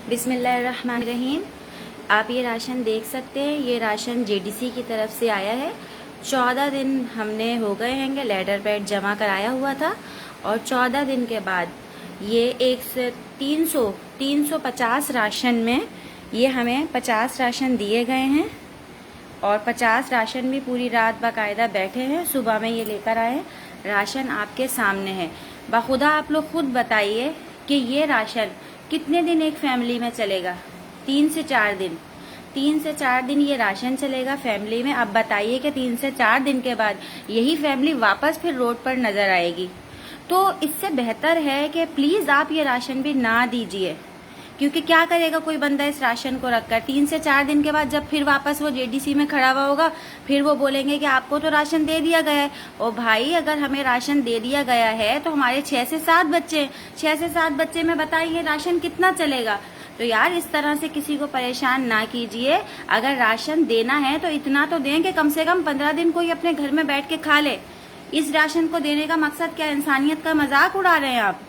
बिस्मिल्लाहिर्रहमानिर्रहीम। आप ये राशन देख सकते हैं, ये राशन जेडीसी की तरफ से आया है। 14 दिन हमने हो गए हैंगे, लेटर पैड जमा कराया हुआ था और 14 दिन के बाद ये 350 राशन में ये हमें 50 राशन दिए गए हैं और 50 राशन भी पूरी रात बाकायदा बैठे हैं, सुबह में ये लेकर आए। राशन आपके सामने है। बखुदा आप लोग खुद बताइए कि ये राशन कितने दिन एक फैमिली में चलेगा? 3 से 4 दिन। 3 से 4 दिन ये राशन चलेगा फैमिली में। अब बताइए कि 3 से 4 दिन के बाद यही फैमिली वापस फिर रोड पर नजर आएगी। तो इससे बेहतर है कि प्लीज आप ये राशन भी ना दीजिए, क्योंकि क्या करेगा कोई बंदा इस राशन को रखकर? 3 से 4 दिन के बाद जब फिर वापस वो जेडीसी में खड़ा हुआ होगा, फिर वो बोलेंगे कि आपको तो राशन दे दिया गया है। ओ भाई, अगर हमें राशन दे दिया गया है तो हमारे 6 से 7 बच्चे 6 से 7 बच्चे में बताइए राशन कितना चलेगा? तो यार इस तरह से किसी को परेशान ना कीजिए। अगर राशन देना है तो इतना तो दें कि कम से कम 15 दिन कोई अपने घर में बैठ के खा ले। इस राशन को देने का मकसद क्या? इंसानियत का मजाक उड़ा रहे हैं आप?